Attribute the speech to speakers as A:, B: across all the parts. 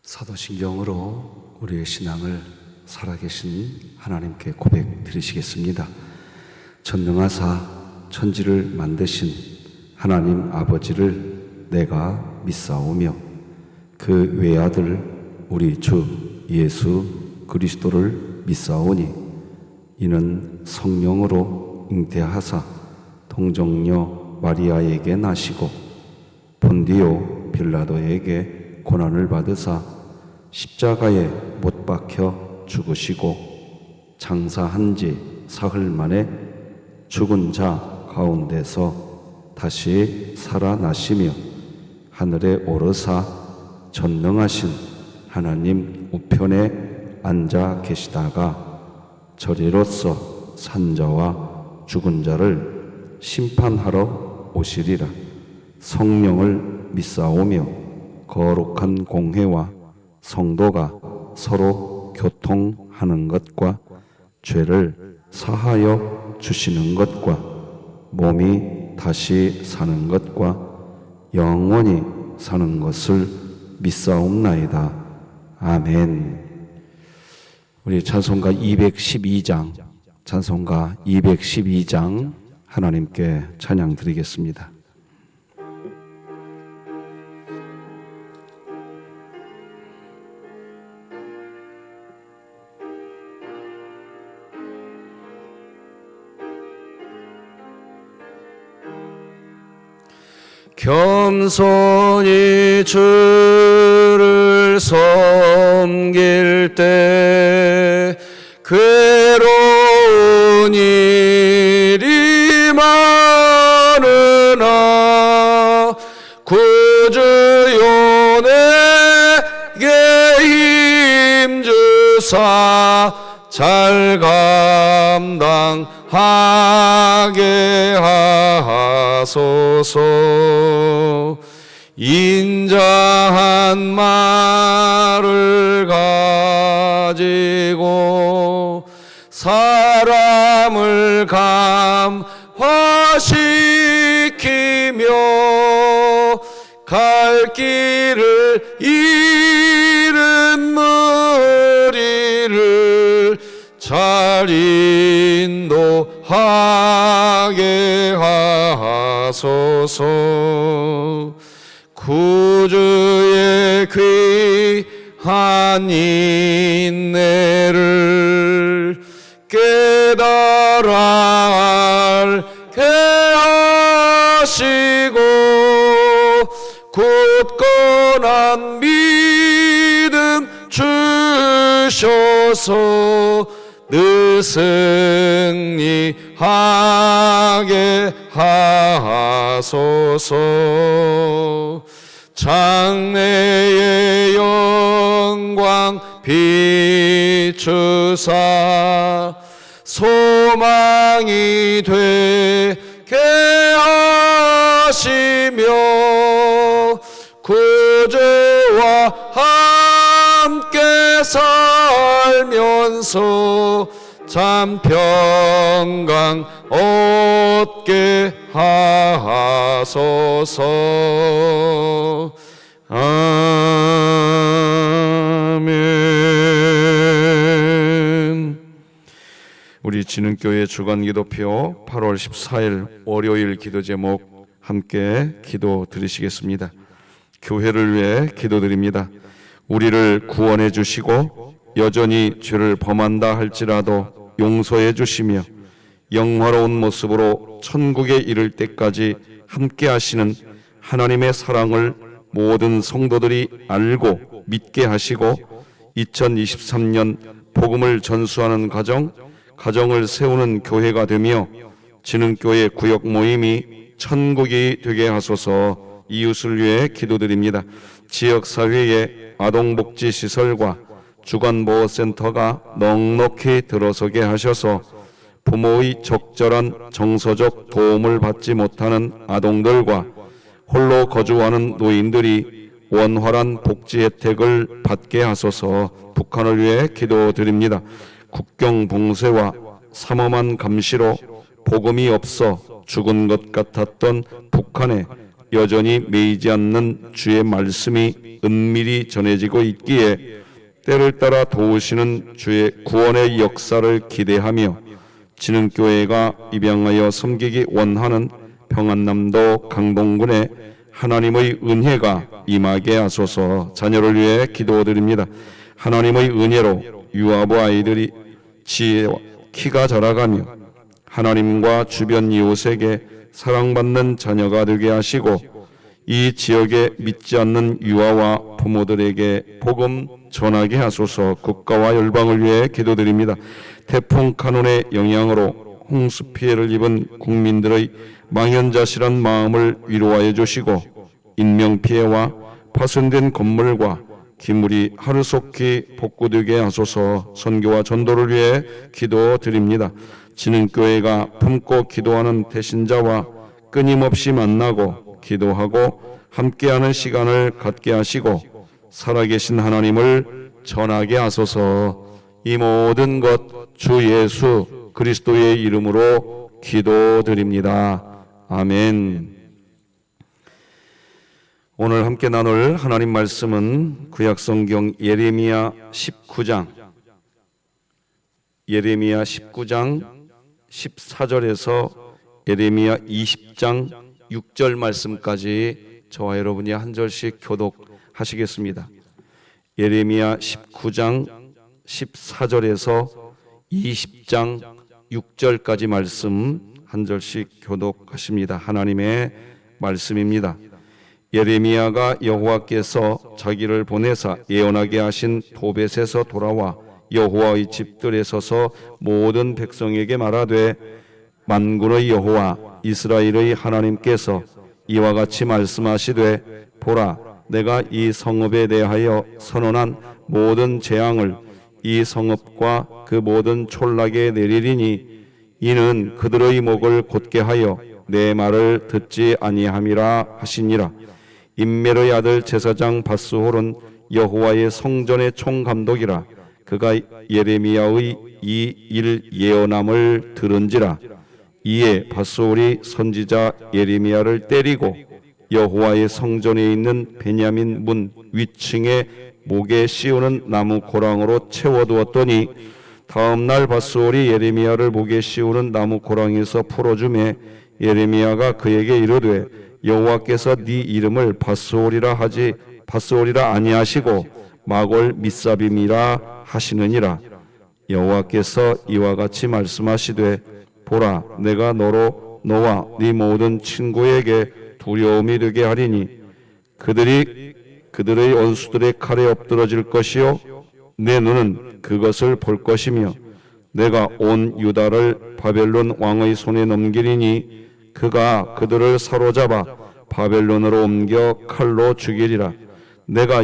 A: 사도신경으로 우리의 신앙을 살아계신 하나님께 고백 드리시겠습니다. 전능하사 천지를 만드신 하나님 아버지를 내가 믿사오며 그 외아들 우리 주 예수 그리스도를 믿사오니 이는 성령으로 잉태하사 동정녀 마리아에게 나시고 본디오 빌라도에게 고난을 받으사 십자가에 못 박혀 죽으시고 장사한 지 사흘 만에 죽은 자 가운데서 다시 살아나시며 하늘에 오르사 전능하신 하나님 우편에 앉아 계시다가 저리로서 산자와 죽은 자를 심판하러 오시리라. 성령을 믿사오며 거룩한 공회와 성도가 서로 교통하는 것과 죄를 사하여 주시는 것과 몸이 다시 사는 것과 영원히 사는 것을 믿사옵나이다. 아멘. 우리 찬송가 212장, 찬송가 212장 하나님께 찬양 드리겠습니다. 겸손히 주를 섬길 때 괴로운 일이 많으나 구주요 내게 힘주사 잘 감당하게 하소서. 인자한 말을 가지고 사람을 감화시키며 갈 길을 잃은 무리를 잘 인도하게 하소서. 구주의 귀한 인내를 깨달아 알게 하시고 굳건한 믿음 주셔서 늘 승리하게 하소서. 장래의 영광 비추사 소망이 되게 하시며 구주와 함께 살면서 참 평강 얻게 하소서. 아멘. 우리 진흥교회 주간기도표 8월 14일 월요일 기도 제목 함께 기도 드리시겠습니다. 교회를 위해 기도드립니다. 우리를 구원해 주시고 여전히 죄를 범한다 할지라도 용서해 주시며 영화로운 모습으로 천국에 이를 때까지 함께 하시는 하나님의 사랑을 모든 성도들이 알고 믿게 하시고 2023년 복음을 전수하는 가정을 세우는 교회가 되며 진흥교회 구역 모임이 천국이 되게 하소서. 이웃을 위해 기도드립니다. 지역사회의 아동복지시설과 주간보호센터가 넉넉히 들어서게 하셔서 부모의 적절한 정서적 도움을 받지 못하는 아동들과 홀로 거주하는 노인들이 원활한 복지 혜택을 받게 하소서. 북한을 위해 기도드립니다. 국경 봉쇄와 삼엄한 감시로 복음이 없어 죽은 것 같았던 북한에 여전히 매이지 않는 주의 말씀이 은밀히 전해지고 있기에 때를 따라 도우시는 주의 구원의 역사를 기대하며 진흥교회가 입양하여 섬기기 원하는 평안남도 강동군에 하나님의 은혜가 임하게 하소서. 자녀를 위해 기도드립니다. 하나님의 은혜로 유아부 아이들이 지혜와 키가 자라가며 하나님과 주변 이웃에게 사랑받는 자녀가 되게 하시고 이 지역에 믿지 않는 유아와 부모들에게 복음 전하게 하소서. 국가와 열방을 위해 기도드립니다. 태풍 카눈의 영향으로 홍수 피해를 입은 국민들의 망연자실한 마음을 위로하여 주시고 인명피해와 파손된 건물과 기물이 하루속히 복구되게 하소서. 선교와 전도를 위해 기도드립니다. 진흥교회가 품고 기도하는 태신자와 끊임없이 만나고 기도하고 함께하는 시간을 갖게 하시고 살아계신 하나님을 전하게 하소서. 이 모든 것 주 예수 그리스도의 이름으로 기도드립니다. 아멘. 오늘 함께 나눌 하나님 말씀은 구약성경 예레미야 19장 14절에서 예레미야 20장 6절 말씀까지 저와 여러분이 한 절씩 교독하시겠습니다. 예레미야 19장 14절에서 20장 6절까지 말씀 한 절씩 교독하십니다. 하나님의 말씀입니다. 예레미야가 여호와께서 자기를 보내사 예언하게 하신 도벳에서 돌아와 여호와의 집들에 서서 모든 백성에게 말하되 만군의 여호와 이스라엘의 하나님께서 이와 같이 말씀하시되 보라 내가 이 성읍에 대하여 선언한 모든 재앙을 이 성읍과 그 모든 촌락에 내리리니 이는 그들의 목을 곧게 하여 내 말을 듣지 아니함이라 하시니라. 임멜의 아들 제사장 바스홀은 여호와의 성전의 총감독이라. 그가 예레미야의 이 일 예언함을 들은지라. 이에 바스홀이 선지자 예레미야를 때리고 여호와의 성전에 있는 베냐민 문 위층에 목에 씌우는 나무 고랑으로 채워두었더니 다음날 바스홀이 예레미야를 목에 씌우는 나무 고랑에서 풀어주매 예레미야가 그에게 이르되 여호와께서 네 이름을 바스홀이라 아니하시고 마골 미사빔이라 하시느니라. 여호와께서 이와 같이 말씀하시되 보라 내가 너로 너와 네 모든 친구에게 두려움이 되게 하리니 그들의 원수들의 칼에 엎드러질 것이요 내 눈은 그것을 볼 것이며 내가 온 유다를 바벨론 왕의 손에 넘기리니 그가 그들을 사로잡아 바벨론으로 옮겨 칼로 죽이리라. 내가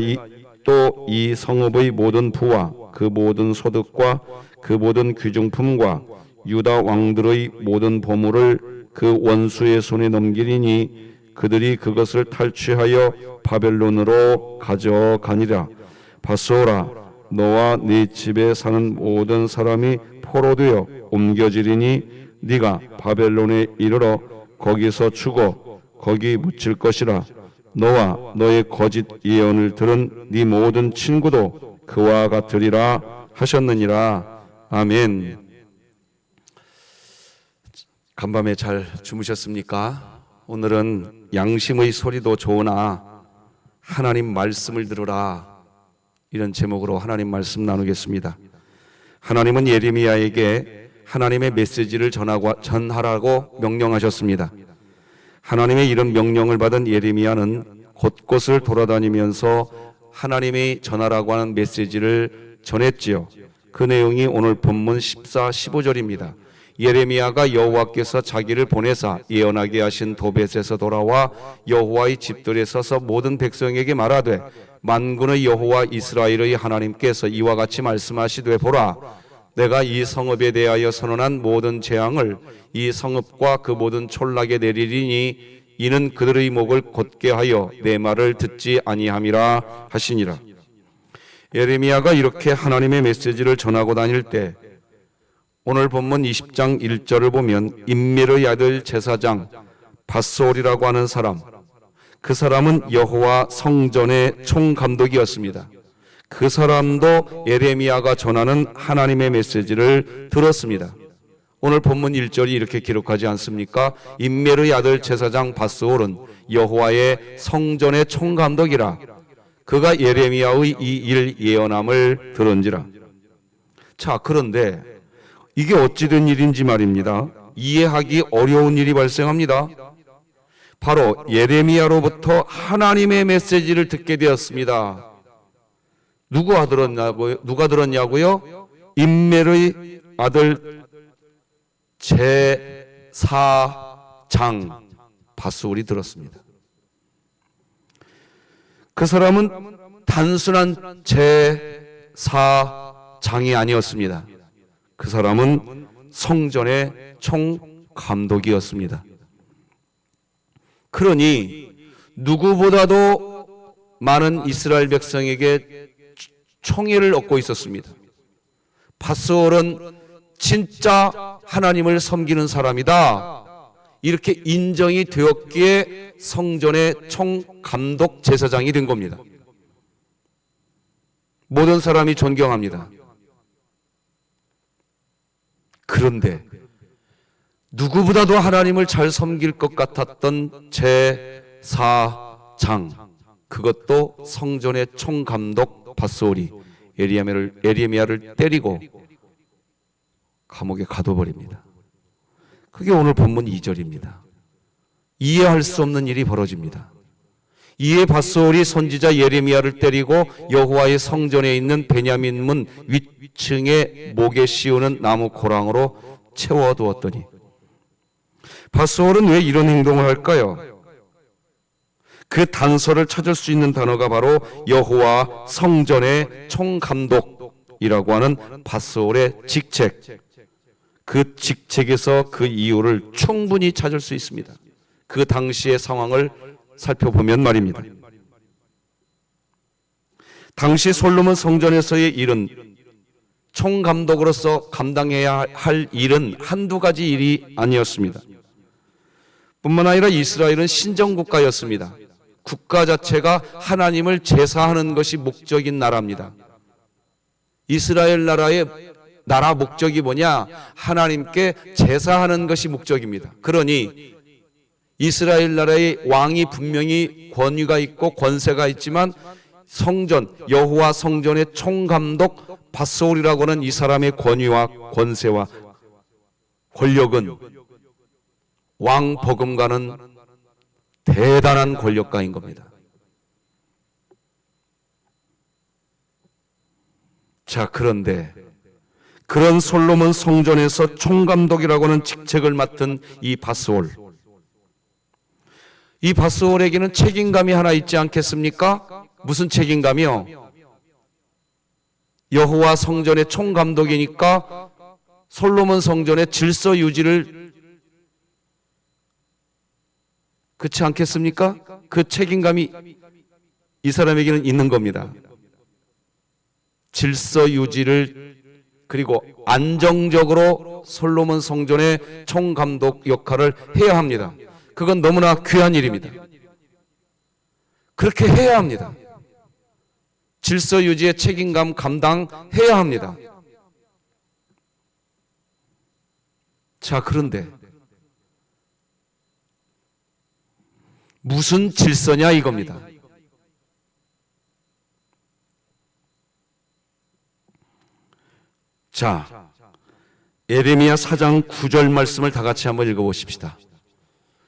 A: 또 이 성읍의 모든 부와 그 모든 소득과 그 모든 귀중품과 유다 왕들의 모든 보물을 그 원수의 손에 넘기리니 그들이 그것을 탈취하여 바벨론으로 가져가니라. 바스오라 너와 네 집에 사는 모든 사람이 포로되어 옮겨지리니 네가 바벨론에 이르러 거기서 죽어 거기 묻힐 것이라. 너와 너의 거짓 예언을 들은 네 모든 친구도 그와 같으리라 하셨느니라. 아멘. 간밤에 잘 주무셨습니까? 오늘은 양심의 소리도 좋으나 하나님 말씀을 들으라, 이런 제목으로 하나님 말씀 나누겠습니다. 하나님은 예레미야에게 하나님의 메시지를 전하라고 명령하셨습니다. 하나님의 이런 명령을 받은 예레미야는 곳곳을 돌아다니면서 하나님이 전하라고 하는 메시지를 전했지요. 그 내용이 오늘 본문 14, 15절입니다. 예레미야가 여호와께서 자기를 보내사 예언하게 하신 도벳에서 돌아와 여호와의 집들에 서서 모든 백성에게 말하되 만군의 여호와 이스라엘의 하나님께서 이와 같이 말씀하시되 보라 내가 이 성읍에 대하여 선언한 모든 재앙을 이 성읍과 그 모든 촌락에 내리리니 이는 그들의 목을 곧게 하여 내 말을 듣지 아니함이라 하시니라. 예레미야가 이렇게 하나님의 메시지를 전하고 다닐 때 오늘 본문 20장 1절을 보면 임멜의 아들 제사장 바스홀이라고 하는 사람, 그 사람은 여호와 성전의 총감독이었습니다. 그 사람도 예레미야가 전하는 하나님의 메시지를 들었습니다. 오늘 본문 1절이 이렇게 기록하지 않습니까? 임메르의 아들 제사장 바스올은 여호와의 성전의 총감독이라. 그가 예레미야의 이 일 예언함을 들은지라. 자, 그런데 이게 어찌된 일인지 말입니다. 이해하기 어려운 일이 발생합니다. 바로 예레미야로부터 하나님의 메시지를 듣게 되었습니다. 누가 들었냐고요? 임멜의 아들 제사장 바스올이 들었습니다. 그 사람은 단순한 제사장이 아니었습니다. 그 사람은 성전의 총감독이었습니다. 그러니 누구보다도 많은 이스라엘 백성에게 총애를 얻고 있었습니다. 바스올은 진짜 하나님을 섬기는 사람이다, 이렇게 인정이 되었기에 성전의 총감독 제사장이 된 겁니다. 모든 사람이 존경합니다. 그런데 누구보다도 하나님을 잘 섬길 것 같았던 제사장, 그것도 성전의 총감독 바스올이 예레미야를 때리고 감옥에 가둬버립니다. 그게 오늘 본문 2절입니다. 이해할 수 없는 일이 벌어집니다. 이에 바스올이 선지자 예레미야를 때리고 여호와의 성전에 있는 베냐민 문 위층에 목에 씌우는 나무 고랑으로 채워두었더니, 바스올은 왜 이런 행동을 할까요? 그 단서를 찾을 수 있는 단어가 바로 여호와 성전의 총감독이라고 하는 바스올의 직책, 그 직책에서 그 이유를 충분히 찾을 수 있습니다. 그 당시의 상황을 살펴보면 말입니다. 당시 솔로몬 성전에서의 일은, 총감독으로서 감당해야 할 일은 한두 가지 일이 아니었습니다. 뿐만 아니라 이스라엘은 신정국가였습니다. 국가 자체가 하나님을 제사하는 것이 목적인 나라입니다. 이스라엘 나라의 나라 목적이 뭐냐? 하나님께 제사하는 것이 목적입니다. 그러니 이스라엘 나라의 왕이 분명히 권위가 있고 권세가 있지만 성전, 여호와 성전의 총감독 바스올이라고 하는 이 사람의 권위와 권세와 권력은 왕 버금가는 대단한 권력가인 겁니다. 자, 그런데 그런 솔로몬 성전에서 총감독이라고 하는 직책을 맡은 이 바스올, 이 바스올에게는 책임감이 하나 있지 않겠습니까? 무슨 책임감이요? 여호와 성전의 총감독이니까 솔로몬 성전의 질서 유지를, 그렇지 않겠습니까? 그 책임감이 이 사람에게는 있는 겁니다. 질서 유지를, 그리고 안정적으로 솔로몬 성전의 총감독 역할을 해야 합니다. 그건 너무나 귀한 일입니다. 그렇게 해야 합니다. 질서 유지의 책임감 감당해야 합니다. 자, 그런데 무슨 질서냐 이겁니다. 자, 예레미야 4장 9절 말씀을 다 같이 한번 읽어보십시다.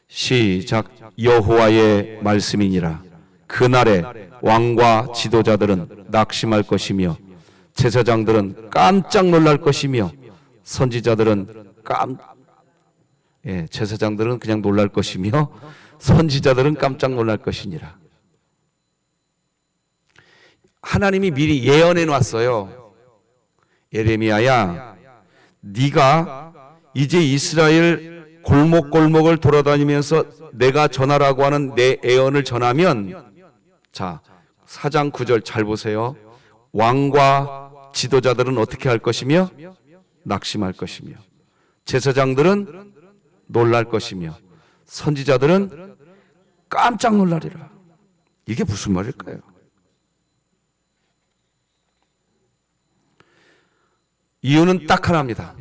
A: 시작. 여호와의 말씀이니라. 그날에 왕과 지도자들은 낙심할 것이며 제사장들은 깜짝 놀랄 것이며 선지자들은 제사장들은 그냥 놀랄 것이며 선지자들은 깜짝 놀랄 것이니라. 하나님이 미리 예언해 놨어요. 예레미야야, 네가 이제 이스라엘 골목골목을 돌아다니면서 내가 전하라고 하는 내 예언을 전하면, 자, 4장 9절 잘 보세요. 왕과 지도자들은 어떻게 할 것이며 낙심할 것이며 제사장들은 놀랄 것이며 선지자들은 깜짝 놀라리라. 이게 무슨 말일까요? 이유는 딱 하나입니다.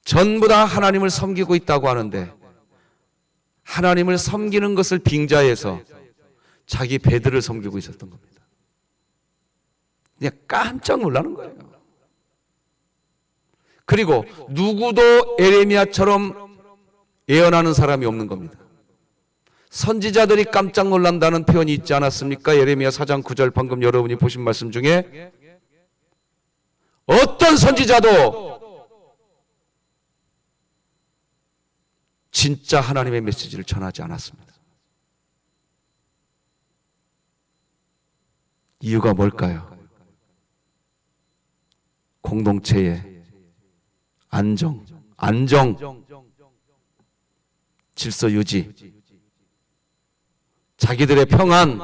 A: 전부 다 하나님을 섬기고 있다고 하는데 하나님을 섬기는 것을 빙자해서 자기 배들을 섬기고 있었던 겁니다. 그냥 깜짝 놀라는 거예요. 그리고 누구도 에레미야처럼 예언하는 사람이 없는 겁니다. 선지자들이 깜짝 놀란다는 표현이 있지 않았습니까? 예레미야 4장 9절 방금 여러분이 보신 말씀 중에 어떤 선지자도 진짜 하나님의 메시지를 전하지 않았습니다. 이유가 뭘까요? 공동체의 안정, 질서 유지, 자기들의 평안,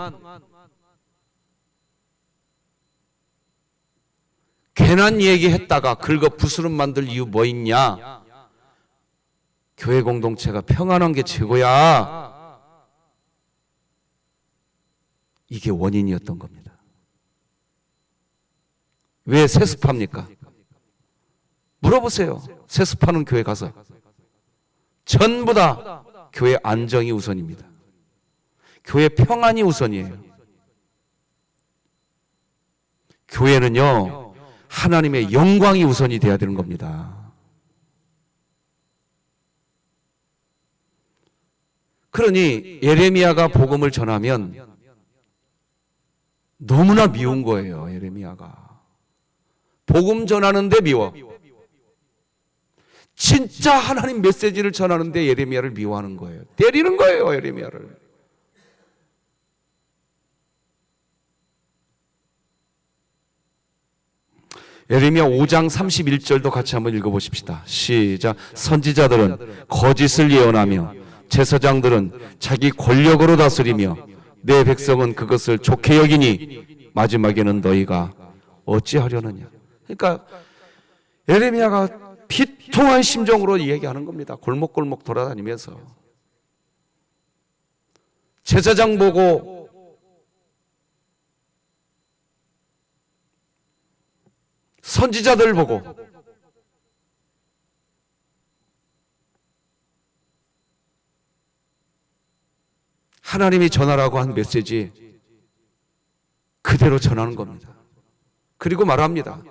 A: 괜한 얘기했다가 긁어 부스럼 만들 이유 뭐 있냐? 교회 공동체가 평안한 게 최고야. 이게 원인이었던 겁니다. 왜 세습합니까? 물어보세요. 세습하는 교회 가서. 전부 다 교회 안정이 우선입니다. 교회 평안이 우선이에요. 교회는요, 하나님의 영광이 우선이 돼야 되는 겁니다. 그러니 예레미야가 복음을 전하면 너무나 미운 거예요. 예레미야가 복음 전하는데 미워. 진짜 하나님 메시지를 전하는데 예레미야를 미워하는 거예요. 때리는 거예요. 예레미야를. 예레미야 5장 31절도 같이 한번 읽어보십시다. 시작. 선지자들은 거짓을 예언하며 제사장들은 자기 권력으로 다스리며 내 백성은 그것을 좋게 여기니 마지막에는 너희가 어찌하려느냐. 그러니까 예레미야가 비통한 심정으로 얘기하는 겁니다. 골목골목 돌아다니면서 제사장 보고 선지자들 보고 하나님이 전하라고 한 메시지 그대로 전하는 겁니다. 그리고 말합니다.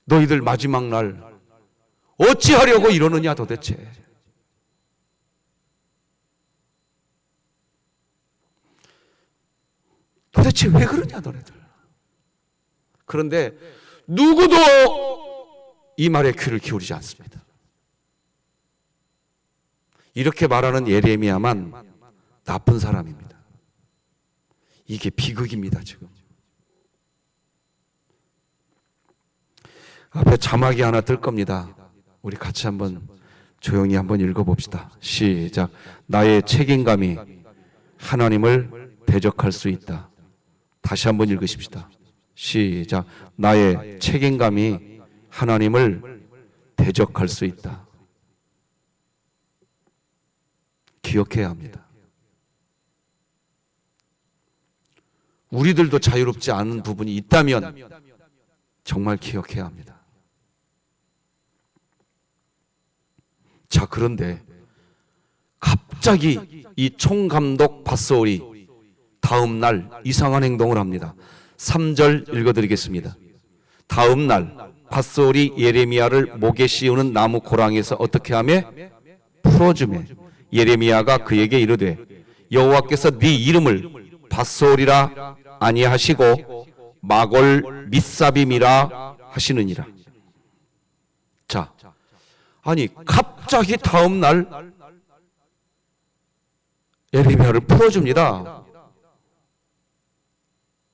A: 너희들 마지막 날 어찌하려고 이러느냐 도대체. 도대체 왜 그러냐 너네들. 그런데 누구도 이 말에 귀를 기울이지 않습니다. 이렇게 말하는 예레미야만 나쁜 사람입니다. 이게 비극입니다. 지금 앞에 자막이 하나 뜰 겁니다. 우리 같이 한번 조용히 한번 읽어봅시다. 시작. 나의 책임감이 하나님을 대적할 수 있다. 다시 한번 읽으십시다. 시작. 나의 책임감이 하나님을 대적할 수 있다. 기억해야 합니다. 우리들도 자유롭지 않은 부분이 있다면 정말 기억해야 합니다. 자, 그런데 갑자기 이 총감독 밧소울이 다음 날 이상한 행동을 합니다. 3절 읽어드리겠습니다. 다음 날 밧소울이 예레미야를 목에 씌우는 나무 고랑에서 어떻게 하며 풀어주매 예레미야가 그에게 이르되 여호와께서 네 이름을 밧소울이라 아니하시고 마골 밋사빔이라 하시느니라. 자, 아니 갑자기 다음 날 예레미야를 풀어줍니다.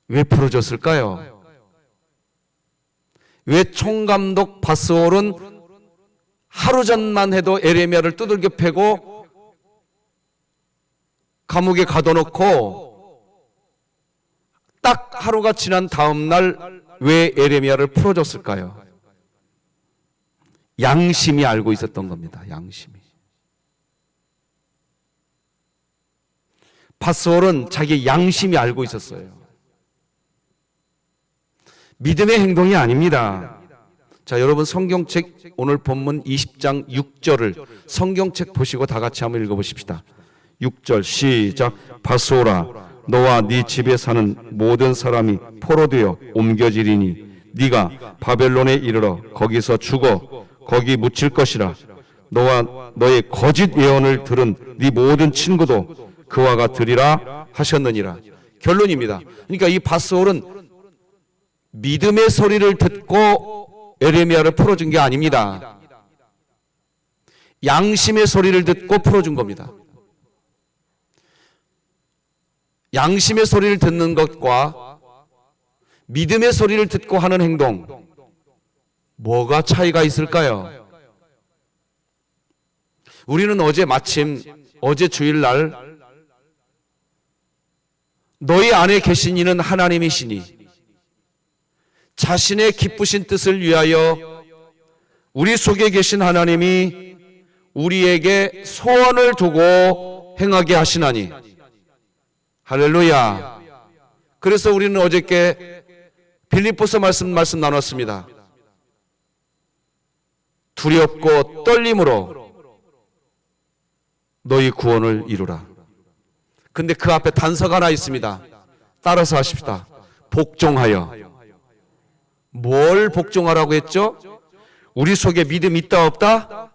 A: 왜 풀어줬을까요? 왜 총감독 밧소울은 하루 전만 해도 예레미야를 두들겨 패고 감옥에 가둬놓고 딱 하루가 지난 다음 날 왜 예레미야를 풀어줬을까요? 양심이 알고 있었던 겁니다. 양심이. 밧솔은 자기 양심이 알고 있었어요. 믿음의 행동이 아닙니다. 자, 여러분 성경책 오늘 본문 20장 6절을 성경책 보시고 다 같이 한번 읽어보십시다. 6절 시작. 밧솔아, 너와 네 집에 사는 모든 사람이 포로되어 옮겨지리니 네가 바벨론에 이르러 거기서 죽어 거기 묻힐 것이라. 너와 너의 거짓 예언을 들은 네 모든 친구도 그와 같으리라 하셨느니라. 결론입니다. 그러니까 이 밧솔은 믿음의 소리를 듣고 에레미야를 풀어준 게 아닙니다. 양심의 소리를 듣고 풀어준 겁니다. 양심의 소리를 듣는 것과 믿음의 소리를 듣고 하는 행동, 뭐가 차이가 있을까요? 우리는 어제 주일날 너희 안에 계신 이는 하나님이시니 자신의 기쁘신 뜻을 위하여 우리 속에 계신 하나님이 우리에게 소원을 두고 행하게 하시나니. 할렐루야. 그래서 우리는 어저께 빌립보서 말씀 나눴습니다. 두렵고 떨림으로 너희 구원을 이루라. 근데 그 앞에 단서가 하나 있습니다. 따라서 하십시다. 복종하여. 뭘 복종하라고 했죠? 우리 속에 믿음 있다 없다?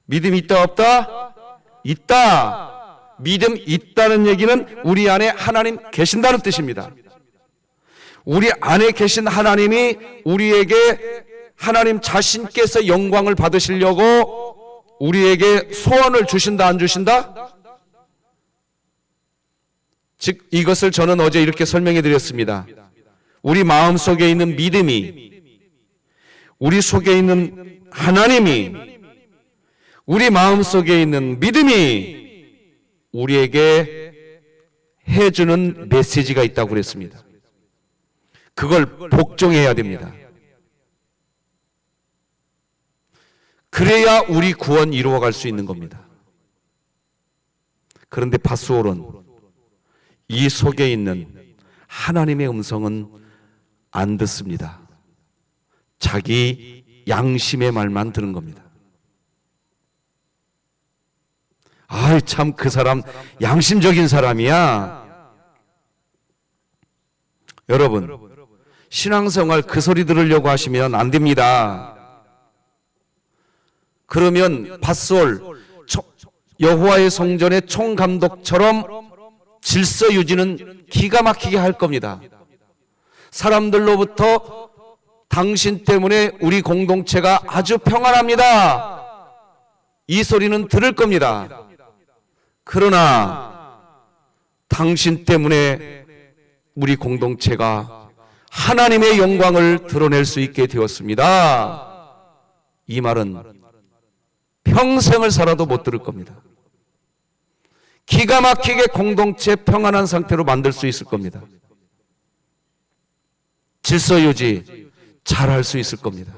A: 믿음 있다 없다? 있다. 믿음 있다는 얘기는 우리 안에 하나님 계신다는 뜻입니다. 우리 안에 계신 하나님이 우리에게 하나님 자신께서 영광을 받으시려고 우리에게 소원을 주신다 안 주신다? 즉 이것을 저는 어제 이렇게 설명해 드렸습니다. 우리 마음속에 있는 믿음이, 우리 속에 있는 하나님이, 우리 마음속에 있는 믿음이 우리에게 해주는 메시지가 있다고 그랬습니다. 그걸 복종해야 됩니다. 그래야 우리 구원 이루어갈 수 있는 겁니다. 그런데 밧솔은 이 속에 있는 하나님의 음성은 안 듣습니다. 자기 양심의 말만 들은 겁니다. 아이, 참 그 사람 양심적인 사람이야. 여러분, 신앙생활 그 소리 들으려고 하시면 안 됩니다. 그러면 밧솔, 여호와의 성전의 총감독처럼 질서 유지는 기가 막히게 할 겁니다. 사람들로부터 당신 때문에 우리 공동체가 아주 평안합니다, 이 소리는 들을 겁니다. 그러나 당신 때문에 우리 공동체가 하나님의 영광을 드러낼 수 있게 되었습니다, 이 말은 평생을 살아도 못 들을 겁니다. 기가 막히게 공동체 평안한 상태로 만들 수 있을 겁니다. 질서 유지 잘할 수 있을 겁니다.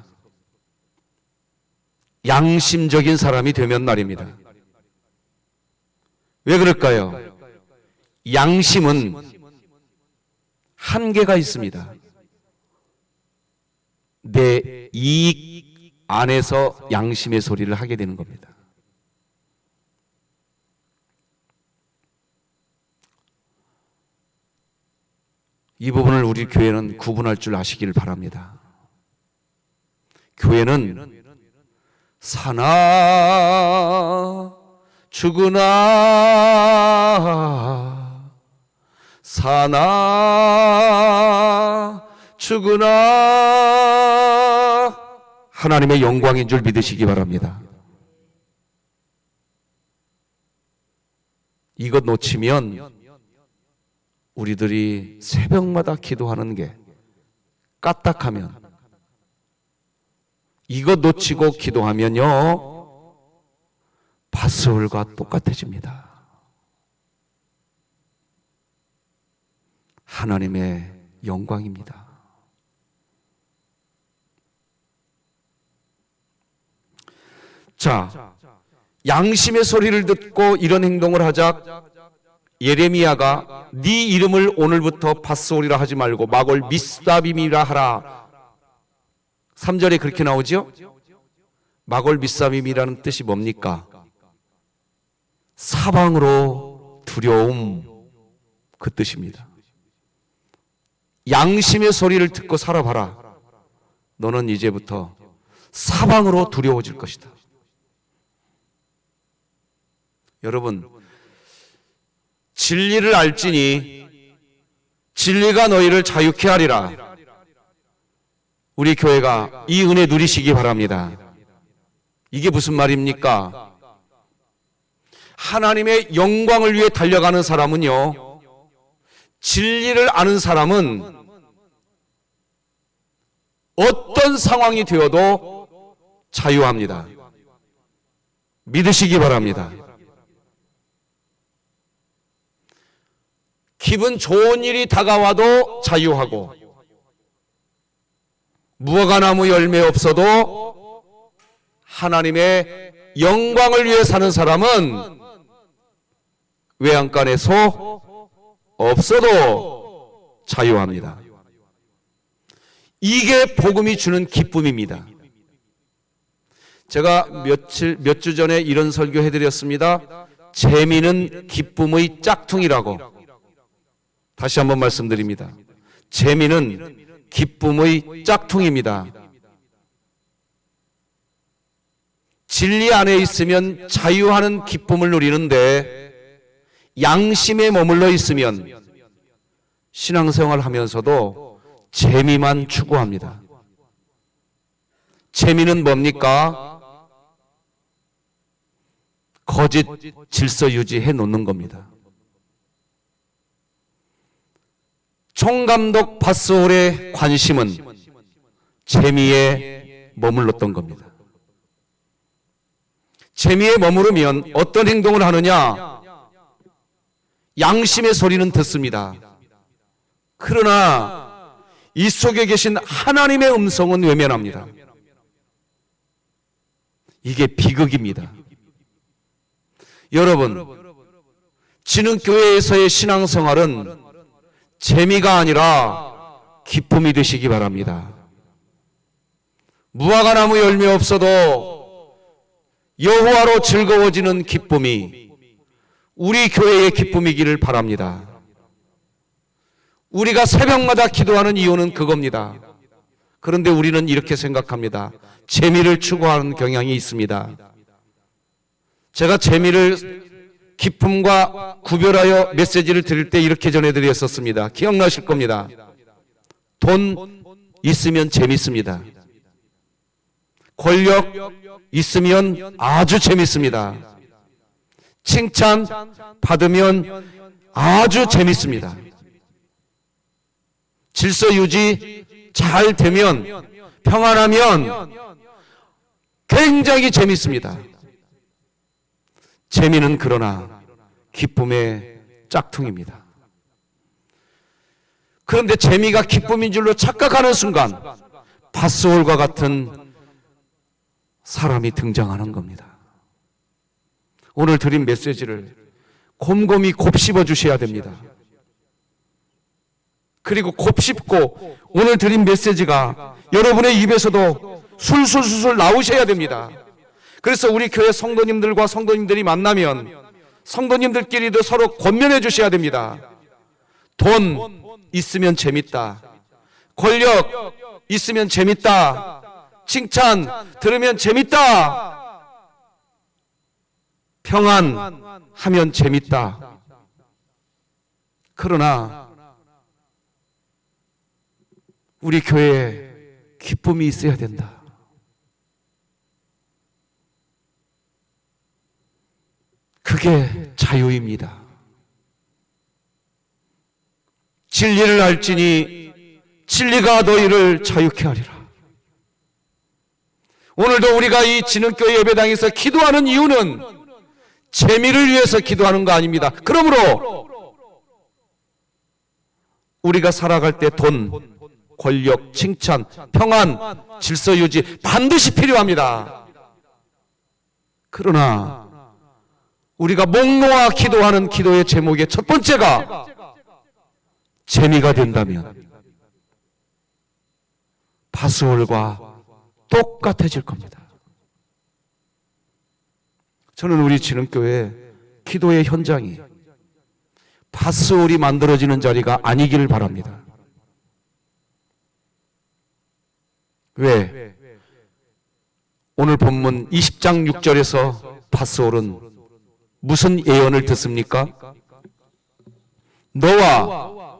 A: 양심적인 사람이 되면 말입니다. 왜 그럴까요? 양심은 한계가 있습니다. 내 이익 안에서 양심의 소리를 하게 되는 겁니다. 이 부분을 우리 교회는 구분할 줄 아시기를 바랍니다. 교회는 사나 죽으나 사나 죽으나 하나님의 영광인 줄 믿으시기 바랍니다. 이것 놓치면 우리들이 새벽마다 기도하는 게 까딱하면, 이것 놓치고 기도하면요 밧솔과 똑같아집니다. 하나님의 영광입니다. 자, 양심의 소리를 듣고 이런 행동을 하자 예레미야가 네 이름을 오늘부터 밧스올이라 하지 말고 마골 미스다빔이라 하라. 3절에 그렇게 나오죠? 마골 미스다빔이라는 뜻이 뭡니까? 사방으로 두려움, 그 뜻입니다. 양심의 소리를 듣고 살아봐라. 너는 이제부터 사방으로 두려워질 것이다. 여러분, 진리를 알지니 진리가 너희를 자유케 하리라. 우리 교회가 이 은혜 누리시기 바랍니다. 이게 무슨 말입니까? 하나님의 영광을 위해 달려가는 사람은요, 진리를 아는 사람은 어떤 상황이 되어도 자유합니다. 믿으시기 바랍니다. 기분 좋은 일이 다가와도 자유하고, 무화과나무 열매 없어도 하나님의 영광을 위해 사는 사람은 외양간에 소 없어도 자유합니다. 이게 복음이 주는 기쁨입니다. 제가 몇 주 전에 이런 설교 해드렸습니다. 재미는 기쁨의 짝퉁이라고. 다시 한번 말씀드립니다. 재미는 기쁨의 짝퉁입니다. 진리 안에 있으면 자유하는 기쁨을 누리는데, 양심에 머물러 있으면 신앙생활 하면서도 재미만 추구합니다. 재미는 뭡니까? 거짓 질서 유지해 놓는 겁니다. 총감독 밧스올의 관심은 재미에 머물렀던 겁니다. 재미에 머무르면 어떤 행동을 하느냐? 양심의 소리는 듣습니다. 그러나 이 속에 계신 하나님의 음성은 외면합니다. 이게 비극입니다. 여러분, 진흥교회에서의 신앙생활은 재미가 아니라 기쁨이 되시기 바랍니다. 무화과나무 열매 없어도 여호와로 즐거워지는 기쁨이 우리 교회의 기쁨이기를 바랍니다. 우리가 새벽마다 기도하는 이유는 그겁니다. 그런데 우리는 이렇게 생각합니다. 재미를 추구하는 경향이 있습니다. 제가 재미를 기쁨과 구별하여 메시지를 드릴 때 이렇게 전해드렸었습니다. 기억나실 겁니다. 돈 있으면 재밌습니다. 권력 있으면 아주 재밌습니다. 칭찬 받으면 아주 재밌습니다. 질서 유지 잘 되면, 평안하면 굉장히 재밌습니다. 재미는 그러나 기쁨의 짝퉁입니다. 그런데 재미가 기쁨인 줄로 착각하는 순간 밧스올과 같은 사람이 등장하는 겁니다. 오늘 드린 메시지를 곰곰이 곱씹어 주셔야 됩니다. 그리고 곱씹고 오늘 드린 메시지가 여러분의 입에서도 술술술술 나오셔야 됩니다. 그래서 우리 교회 성도님들과 성도님들이 만나면 성도님들끼리도 서로 권면해 주셔야 됩니다. 돈 있으면 재밌다. 권력 있으면 재밌다. 칭찬 들으면 재밌다. 평안하면 재밌다. 그러나 우리 교회에 기쁨이 있어야 된다. 그게 자유입니다. 진리를 알지니 진리가 너희를 자유케 하리라. 오늘도 우리가 이 진흥교회 예배당에서 기도하는 이유는 재미를 위해서 기도하는 거 아닙니다. 그러므로 우리가 살아갈 때 돈, 권력, 칭찬, 평안, 질서 유지 반드시 필요합니다. 그러나 우리가 목 놓아 기도하는 기도의 제목의 첫 번째가 재미가 된다면 파스홀과 똑같아질 겁니다. 저는 우리 진흥교회 기도의 현장이 파스홀이 만들어지는 자리가 아니기를 바랍니다. 왜? 오늘 본문 20장 6절에서 파스홀은 무슨 예언을 듣습니까? 너와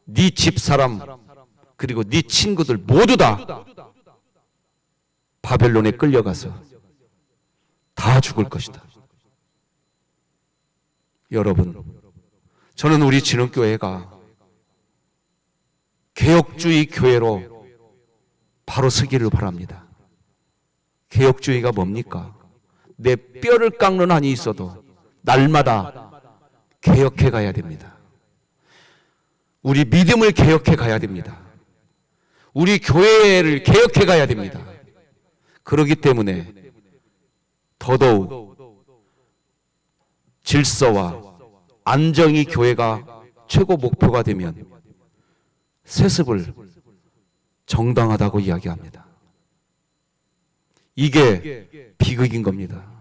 A: 네 집사람 그리고 네 친구들 모두 다 바벨론에 끌려가서 다 죽을 것이다. 여러분, 저는 우리 진흥교회가 개혁주의 교회로 바로 서기를 바랍니다. 개혁주의가 뭡니까? 내 뼈를 깎는 한이 있어도 날마다 개혁해 가야 됩니다. 우리 믿음을 개혁해 가야 됩니다. 우리 교회를 개혁해 가야 됩니다. 그렇기 때문에 더더욱 질서와 안정이 교회가 최고 목표가 되면 세습을 정당하다고 이야기합니다. 이게 비극인 겁니다.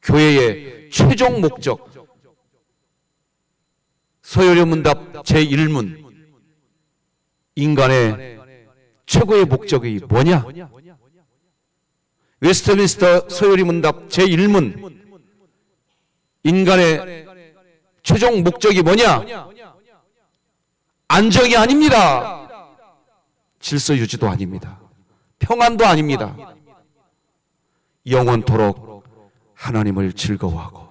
A: 교회의 최종 목적, 서열의 문답 제1문, 인간의 최고의 목적이 뭐냐? 웨스트민스터 서열의 문답 제1문, 인간의 최종 목적이 뭐냐? 안정이 아닙니다. 질서 유지도 아닙니다. 평안도 아닙니다. 영원토록 하나님을 즐거워하고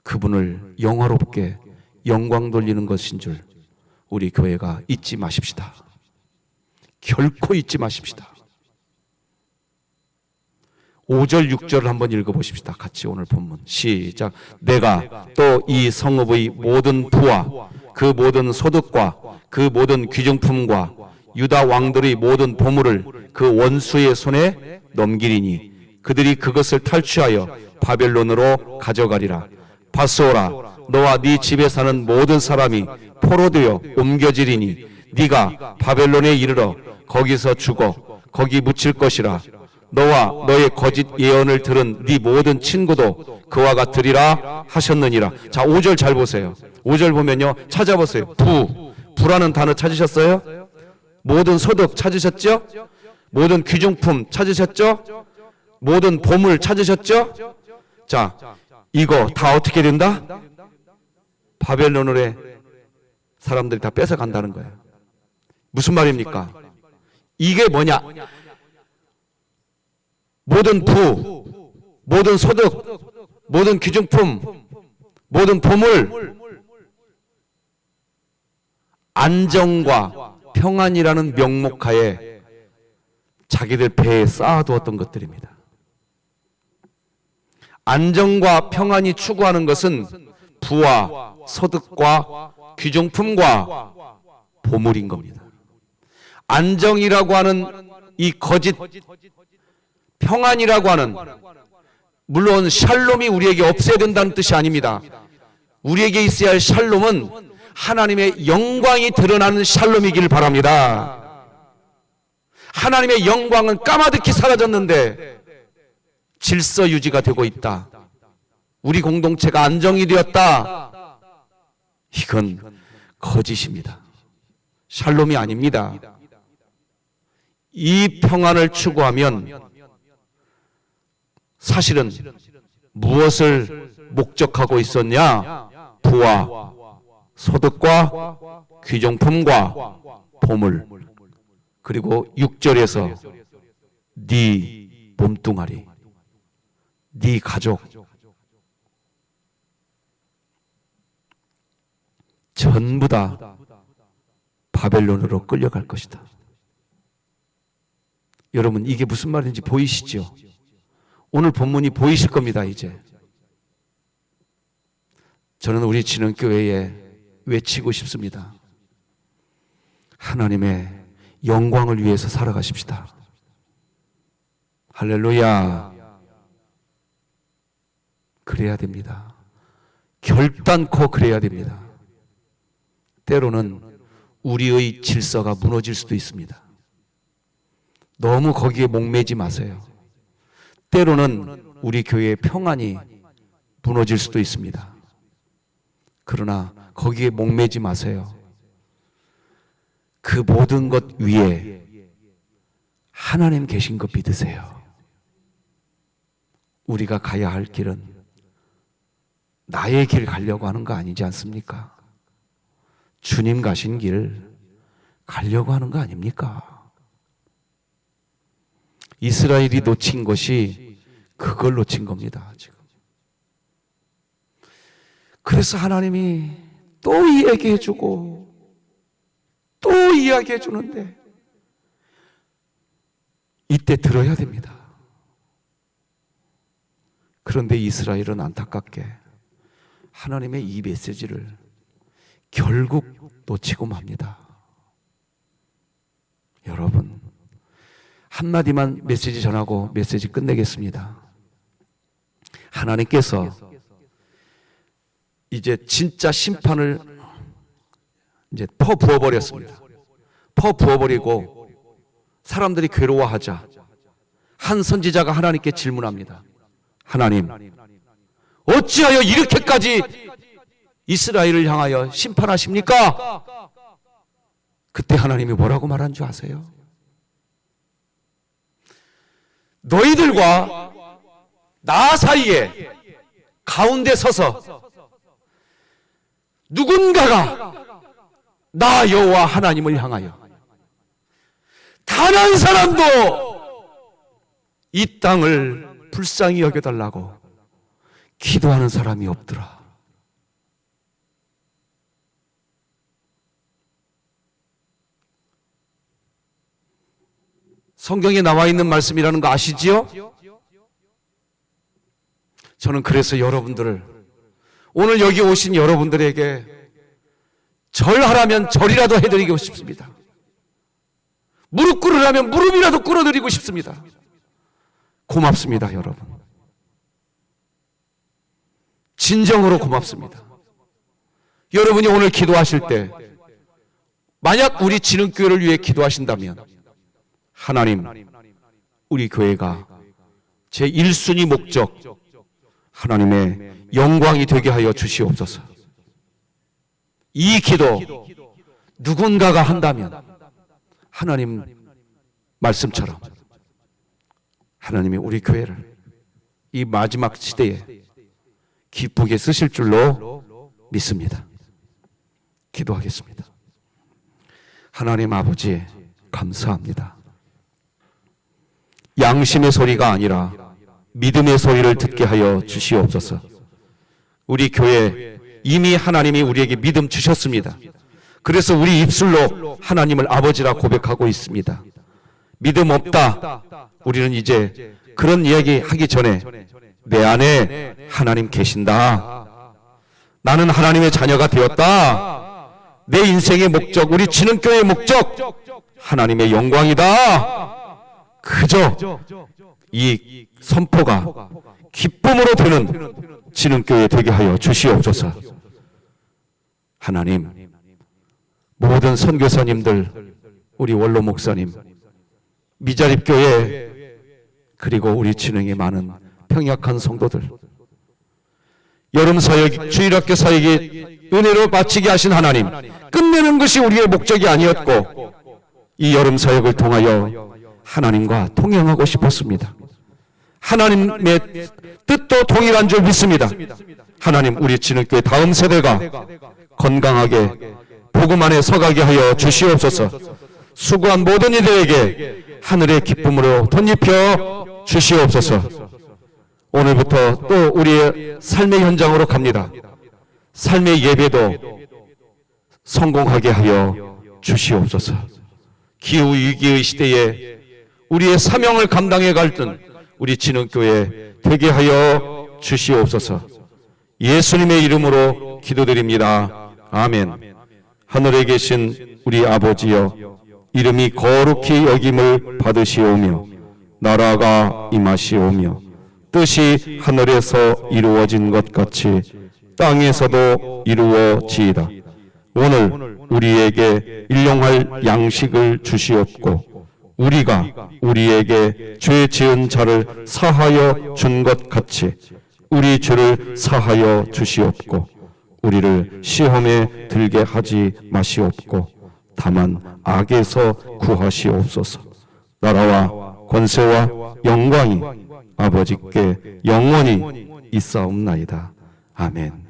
A: 그분을 영화롭게 영광 돌리는 것인 줄 우리 교회가 잊지 마십시다. 결코 잊지 마십시다. 5절 6절을 한번 읽어보십시다. 같이 오늘 본문 시작. 내가 또 이 성읍의 모든 부와 그 모든 소득과 그 모든 귀중품과 유다 왕들의 모든 보물을 그 원수의 손에 넘기리니 그들이 그것을 탈취하여 바벨론으로 가져가리라. 파스오라, 너와 네 집에 사는 모든 사람이 포로되어 옮겨지리니 네가 바벨론에 이르러 거기서 죽어 거기 묻힐 것이라. 너와 너의 거짓 예언을 들은 네 모든 친구도 그와 같으리라 하셨느니라. 자, 5절 잘 보세요. 5절 보면요, 찾아보세요. 부라는 단어 찾으셨어요? 모든 소득 찾으셨죠? 모든 귀중품 찾으셨죠? 모든 보물 찾으셨죠? 자, 이거 다 어떻게 된다? 바벨론으로 사람들이 다 뺏어간다는 거예요. 무슨 말입니까? 이게 뭐냐? 모든 부, 모든 소득, 모든 귀중품, 모든 보물, 안정과 평안이라는 명목하에 자기들 배에 쌓아두었던 것들입니다. 안정과 평안이 추구하는 것은 부와 소득과 귀중품과 보물인 겁니다. 안정이라고 하는 이 거짓, 평안이라고 하는, 물론 샬롬이 우리에게 없어야 된다는 뜻이 아닙니다. 우리에게 있어야 할 샬롬은 하나님의 영광이 드러나는 샬롬이길 바랍니다. 하나님의 영광은 까마득히 사라졌는데 질서 유지가 되고 있다. 우리 공동체가 안정이 되었다. 이건 거짓입니다. 샬롬이 아닙니다. 이 평안을 추구하면 사실은 무엇을 목적하고 있었냐? 부와 소득과 귀중품과 보물, 그리고 6절에서 네 몸뚱아리, 네 가족, 전부 다 바벨론으로 끌려갈 것이다. 여러분, 이게 무슨 말인지 보이시죠? 오늘 본문이 보이실 겁니다. 이제 저는 우리 진흥교회에 외치고 싶습니다. 하나님의 영광을 위해서 살아가십시다. 할렐루야. 그래야 됩니다. 결단코 그래야 됩니다. 때로는 우리의 질서가 무너질 수도 있습니다. 너무 거기에 목매지 마세요. 때로는 우리 교회의 평안이 무너질 수도 있습니다. 그러나 거기에 목매지 마세요. 그 모든 것 위에 하나님 계신 것 믿으세요. 우리가 가야 할 길은 나의 길 가려고 하는 거 아니지 않습니까? 주님 가신 길 가려고 하는 거 아닙니까? 이스라엘이 놓친 것이 그걸 놓친 겁니다, 지금. 그래서 하나님이 또 이야기해주고 또 이야기해주는데 이때 들어야 됩니다. 그런데 이스라엘은 안타깝게 하나님의 이 메시지를 결국 놓치고 맙니다. 여러분, 한마디만 메시지 전하고 메시지 끝내겠습니다. 하나님께서 이제 진짜 심판을 이제 퍼부어버렸습니다. 퍼부어버리고 사람들이 괴로워하자 한 선지자가 하나님께 질문합니다. 하나님, 어찌하여 이렇게까지 이스라엘을 향하여 심판하십니까? 그때 하나님이 뭐라고 말한 줄 아세요? 너희들과 나 사이에 가운데 서서 누군가가 나 여호와 하나님을 향하여 단 한 사람도 이 땅을 불쌍히 여겨달라고 기도하는 사람이 없더라. 성경에 나와 있는 말씀이라는 거 아시지요? 저는 그래서 여러분들을, 오늘 여기 오신 여러분들에게 절하라면 절이라도 해드리고 싶습니다. 무릎 꿇으라면 무릎이라도 꿇어드리고 싶습니다. 고맙습니다, 여러분. 진정으로 고맙습니다. 여러분이 오늘 기도하실 때 만약 우리 진흥교회를 위해 기도하신다면 하나님, 우리 교회가 제 1순위 목적 하나님의 영광이 되게 하여 주시옵소서. 이 기도 누군가가 한다면 하나님 말씀처럼 하나님이 우리 교회를 이 마지막 시대에 기쁘게 쓰실 줄로 믿습니다. 기도하겠습니다. 하나님 아버지, 감사합니다. 양심의 소리가 아니라 믿음의 소리를 듣게 하여 주시옵소서. 우리 교회 이미 하나님이 우리에게 믿음 주셨습니다. 그래서 우리 입술로 하나님을 아버지라 고백하고 있습니다. 믿음 없다, 우리는 이제 그런 이야기 하기 전에 내 안에 하나님 계신다, 나는 하나님의 자녀가 되었다, 내 인생의 목적, 우리 진흥교회의 목적 하나님의 영광이다, 그저 이 선포가 기쁨으로 되는 진흥교회 되게 하여 주시옵소서. 하나님, 모든 선교사님들, 우리 원로 목사님, 미자립교회, 그리고 우리 진흥의 많은 평약한 성도들, 여름 사역, 주일학교 사역이 은혜로 마치게 하신 하나님, 끝내는 것이 우리의 목적이 아니었고 이 여름 사역을 통하여 하나님과 동행하고 싶었습니다. 하나님의 뜻도 동일한 줄 믿습니다. 하나님, 우리 진흥교회 다음 세대가 건강하게 복음 안에 서가게 하여 주시옵소서. 수고한 모든 이들에게 하늘의 기쁨으로 덧입혀 주시옵소서. 오늘부터 또 우리의 삶의 현장으로 갑니다. 삶의 예배도 성공하게 하여 주시옵소서. 기후위기의 시대에 우리의 사명을 감당해 갈등 우리 진흥교회 되게 하여 주시옵소서. 예수님의 이름으로 기도드립니다. 아멘. 하늘에 계신 우리 아버지여, 이름이 거룩히 여김을 받으시오며 나라가 임하시오며 뜻이 하늘에서 이루어진 것 같이 땅에서도 이루어지이다. 오늘 우리에게 일용할 양식을 주시옵고 우리가 우리에게 죄 지은 자를 사하여 준 것 같이 우리 죄를 사하여 주시옵고 우리를 시험에 들게 하지 마시옵고 다만 악에서 구하시옵소서. 나라와 권세와 영광이 아버지께 영원히 있사옵나이다. 아멘.